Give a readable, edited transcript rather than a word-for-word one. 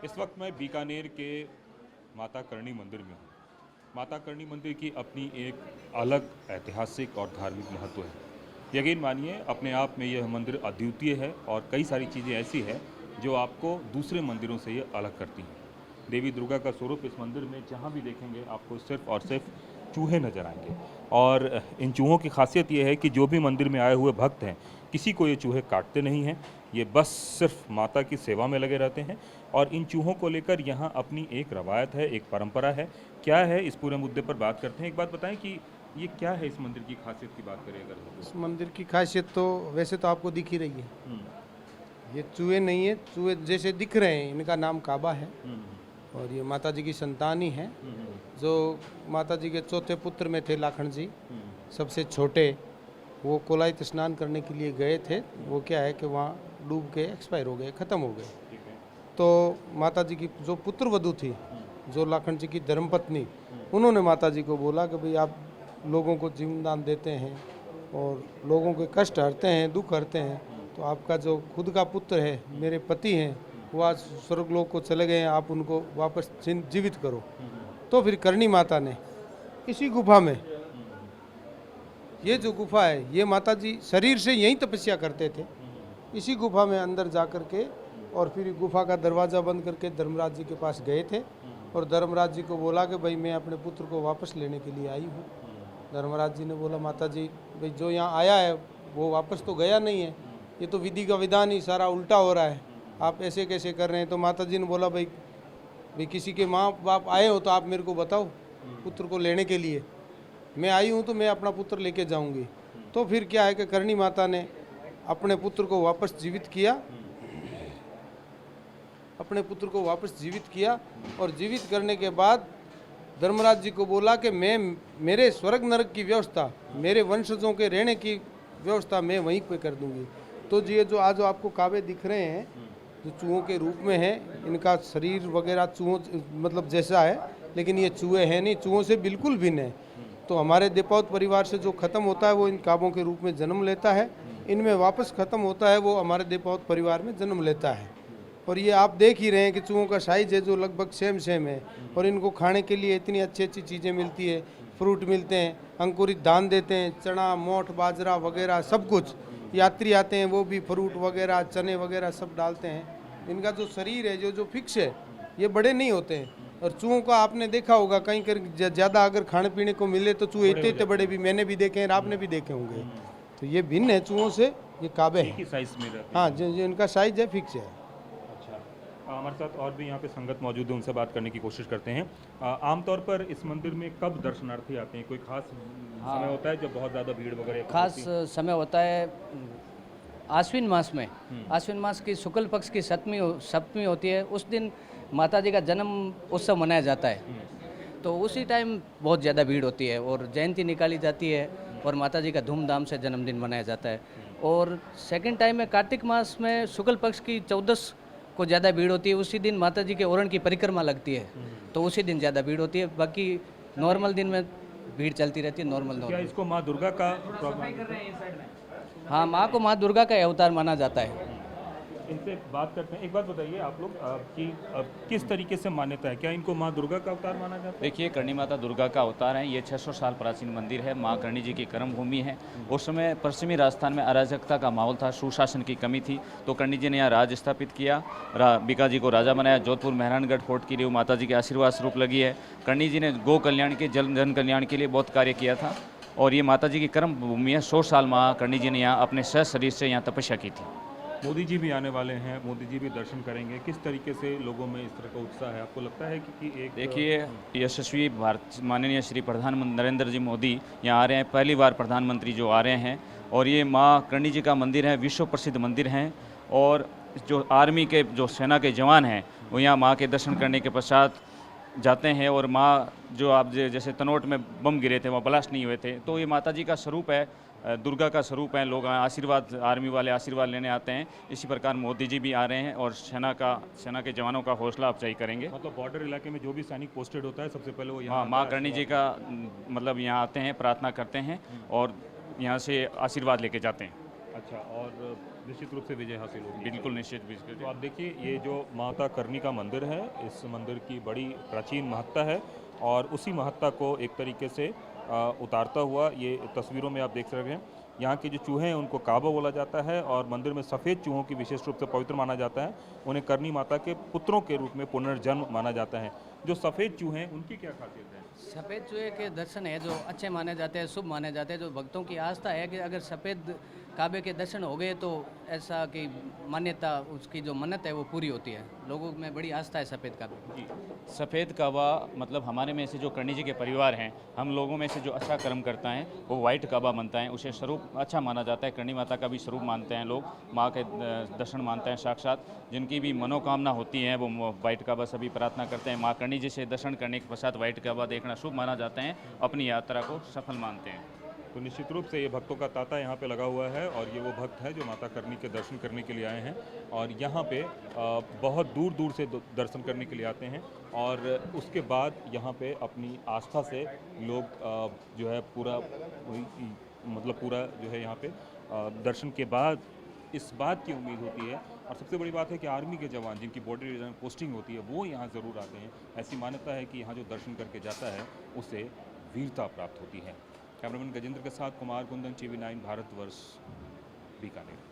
इस वक्त मैं बीकानेर के माता करणी मंदिर में हूँ। माता करणी मंदिर की अपनी एक अलग ऐतिहासिक और धार्मिक महत्व है। यकीन मानिए अपने आप में यह मंदिर अद्वितीय है और कई सारी चीज़ें ऐसी हैं जो आपको दूसरे मंदिरों से ये अलग करती हैं। देवी दुर्गा का स्वरूप इस मंदिर में जहाँ भी देखेंगे आपको सिर्फ और सिर्फ चूहे नजर आएंगे। और इन चूहों की खासियत यह है कि जो भी मंदिर में आए हुए भक्त हैं, किसी को ये चूहे काटते नहीं हैं। ये बस सिर्फ माता की सेवा में लगे रहते हैं। और इन चूहों को लेकर यहाँ अपनी एक रवायत है, एक परंपरा है। क्या है, इस पूरे मुद्दे पर बात करते हैं। एक बात बताएं कि ये क्या है, इस मंदिर की खासियत की बात करें अगर तो। इस मंदिर की खासियत तो वैसे तो आपको दिख ही रही है। ये चूहे नहीं है, चूहे जैसे दिख रहे हैं, इनका नाम काबा है और ये माता जी की संतान ही है। जो माता जी के चौथे पुत्र में थे लाखन जी, सबसे छोटे, वो कोलायत स्नान करने के लिए गए थे। वो क्या है कि वहाँ डूब के एक्सपायर हो गए, ख़त्म हो गए। तो माता जी की जो पुत्र वधू थी, जो लाखन जी की धर्मपत्नी, उन्होंने माता जी को बोला कि भाई आप लोगों को जीवन दान देते हैं और लोगों के कष्ट हरते हैं, दुख हरते हैं, तो आपका जो खुद का पुत्र है, मेरे पति हैं, वो आज स्वर्गलोक को चले गए हैं, आप उनको वापस जीवित करो। तो फिर करणी माता ने इसी गुफा में, ये जो गुफा है, ये माता जी शरीर से यहीं तपस्या करते थे, इसी गुफा में अंदर जा कर के, और फिर गुफा का दरवाज़ा बंद करके धर्मराज जी के पास गए थे और धर्मराज जी को बोला कि भाई मैं अपने पुत्र को वापस लेने के लिए आई हूँ। धर्मराज जी ने बोला माता जी भाई जो यहाँ आया है वो वापस तो गया नहीं है, ये तो विधि का विधान ही सारा उल्टा हो रहा है, आप ऐसे कैसे कर रहे हैं। तो माता जी ने बोला भाई किसी के माँ बाप आए हो तो आप मेरे को बताओ, पुत्र को लेने के लिए मैं आई हूँ तो मैं अपना पुत्र लेके जाऊँगी। तो फिर क्या है कि करणी माता ने अपने पुत्र को वापस जीवित किया, अपने पुत्र को वापस जीवित किया और जीवित करने के बाद धर्मराज जी को बोला कि मैं मेरे स्वर्ग नरक की व्यवस्था, मेरे वंशजों के रहने की व्यवस्था मैं वहीं पे कर दूंगी। तो ये जो आज आपको काबे दिख रहे हैं, जो चूहों के रूप में है, इनका शरीर वगैरह चूहों मतलब जैसा है, लेकिन ये चूहे हैं नहीं, चूहों से बिल्कुल भिन्न है। तो हमारे देवौत परिवार से जो ख़त्म होता है वो इन काबों के रूप में जन्म लेता है, इनमें वापस ख़त्म होता है वो हमारे देवौत परिवार में जन्म लेता है। और ये आप देख ही रहे हैं कि चूहों का साइज़ है जो लगभग सेम है, और इनको खाने के लिए इतनी अच्छी चीज़ें मिलती है, फ्रूट मिलते हैं, अंकुरित धान देते हैं, चना मोठ बाजरा वगैरह सब कुछ। यात्री आते हैं वो भी फ्रूट वगैरह चने वगैरह सब डालते हैं। इनका जो शरीर है जो फिक्स है, ये बड़े नहीं होते हैं। और चूहों का आपने देखा होगा कहीं कहीं ज़्यादा अगर खाने पीने को मिले तो चूहे इतने बड़े भी मैंने भी देखे हैं, आपने भी देखे होंगे। तो ये भिन्न है चूहों से, ये काबे हैं। हाँ, जो इनका साइज है फिक्स है। हमारे साथ और भी यहाँ पे संगत मौजूद है, उनसे बात करने की कोशिश करते हैं। आमतौर पर इस मंदिर में कब दर्शनार्थी आते हैं? कोई खास समय होता है जब बहुत ज़्यादा भीड़ वगैरह? खास समय होता है आश्विन मास में। आश्विन मास की शुक्ल पक्ष की सप्तमी होती है, उस दिन माता जी का जन्म उत्सव मनाया जाता है। तो उसी टाइम बहुत ज़्यादा भीड़ होती है और जयंती निकाली जाती है और माता जी का धूमधाम से जन्मदिन मनाया जाता है। और सेकंड टाइम में कार्तिक मास में शुक्ल पक्ष की 14 को ज़्यादा भीड़ होती है। उसी दिन माता जी के ओरण की परिक्रमा लगती है, तो उसी दिन ज़्यादा भीड़ होती है। बाकी नॉर्मल दिन में भीड़ चलती रहती है। नॉर्मल क्या इसको माँ दुर्गा का? हाँ, माँ को माँ दुर्गा का अवतार माना जाता है। इनसे बात करते हैं। एक बात बताइए आप लोग कि किस तरीके से मान्यता है, क्या इनको माँ दुर्गा का अवतार माना जाता है? देखिए, करणी माता दुर्गा का अवतार है। ये 600 साल प्राचीन मंदिर है, माँ करणी जी की कर्म भूमि है। उस समय पश्चिमी राजस्थान में अराजकता का माहौल था, सुशासन की कमी थी, तो करणी जी ने यहाँ राज स्थापित किया, बीका जी को राजा बनाया। जोधपुर मेहरानगढ़ फोर्ट की रीव माता जी के आशीर्वाद स्वरूप लगी है। करणी जी ने गौ कल्याण के जन कल्याण के लिए बहुत कार्य किया था और ये माता जी की कर्म भूमि है। 100 साल माँ करणी जी ने यहाँ अपने शरीर से यहाँ तपस्या की थी। मोदी जी भी आने वाले हैं, मोदी जी भी दर्शन करेंगे। किस तरीके से लोगों में इस तरह का उत्साह है? आपको लगता है कि एक देखिए, यशस्वी भारत माननीय श्री प्रधानमंत्री नरेंद्र जी मोदी यहाँ आ रहे हैं, पहली बार प्रधानमंत्री जो आ रहे हैं, और ये माँ करणी जी का मंदिर है, विश्व प्रसिद्ध मंदिर हैं। और जो आर्मी के जो सेना के जवान हैं वो यहाँ माँ के दर्शन करने के पश्चात जाते हैं। और माँ जो आप जैसे तनोट में बम गिरे थे, वहाँ ब्लास्ट नहीं हुए थे, तो ये माता जी का स्वरूप है, दुर्गा का स्वरूप है। लोग आशीर्वाद, आर्मी वाले आशीर्वाद लेने आते हैं। इसी प्रकार मोदी जी भी आ रहे हैं और सेना के जवानों का हौसला अफजाई करेंगे। मतलब बॉर्डर इलाके में जो भी सैनिक पोस्टेड होता है सबसे पहले वो हाँ, माँ करणी जी का मतलब यहाँ आते हैं, प्रार्थना करते हैं और यहाँ से आशीर्वाद लेके जाते हैं। अच्छा, और निश्चित रूप से विजय हासिल होगी। बिल्कुल निश्चित बिल्कुल। तो आप देखिए, ये जो माता करणी का मंदिर है, इस मंदिर की बड़ी प्राचीन महत्ता है और उसी महत्ता को एक तरीके से उतारता हुआ ये तस्वीरों में आप देख सकते हैं। यहाँ के जो चूहे हैं उनको काबा बोला जाता है और मंदिर में सफ़ेद चूहों की विशेष रूप से पवित्र माना जाता है। उन्हें करणी माता के पुत्रों के रूप में पुनर्जन्म माना जाता है। जो सफ़ेद चूहे हैं उनकी क्या खासियत है? सफ़ेद चूहे के दर्शन है जो अच्छे माने जाते हैं, शुभ माने जाते हैं। जो भक्तों की आस्था है कि अगर सफ़ेद काबे के दर्शन हो गए तो ऐसा कि मान्यता, उसकी जो मन्नत है वो पूरी होती है। लोगों में बड़ी आस्था है सफ़ेद काबे की। सफ़ेद काबा मतलब हमारे में से जो करणी जी के परिवार हैं, हम लोगों में से जो अच्छा कर्म करता है वो वाइट काबा बनता है, उसे स्वरूप अच्छा माना जाता है। करणी माता का भी स्वरूप मानते हैं लोग, माँ के दर्शन मानते हैं साक्षात। जिनकी भी मनोकामना होती है वो वाइट काबा सभी प्रार्थना करते हैं। माँ करणी जी से दर्शन करने के पश्चात वाइट काबा देखना शुभ माना जाता है, अपनी यात्रा को सफल मानते हैं। तो निश्चित रूप से ये भक्तों का तांता यहाँ पे लगा हुआ है और ये वो भक्त है जो माता करणी के दर्शन करने के लिए आए हैं और यहाँ पे बहुत दूर दूर से दर्शन करने के लिए आते हैं और उसके बाद यहाँ पे अपनी आस्था से लोग जो है पूरा मतलब पूरा जो है यहाँ पे दर्शन के बाद इस बात की उम्मीद होती है और सबसे बड़ी बात है कि आर्मी के जवान जिनकी बॉर्डर एरिया में पोस्टिंग होती है वो यहाँ ज़रूर आते हैं। ऐसी मान्यता है कि यहाँ जो दर्शन करके जाता है उसे वीरता प्राप्त होती है। कैमरामैन गजेंद्र के साथ कुमार कुंदन, TV9 भारतवर्ष, बीकानेर।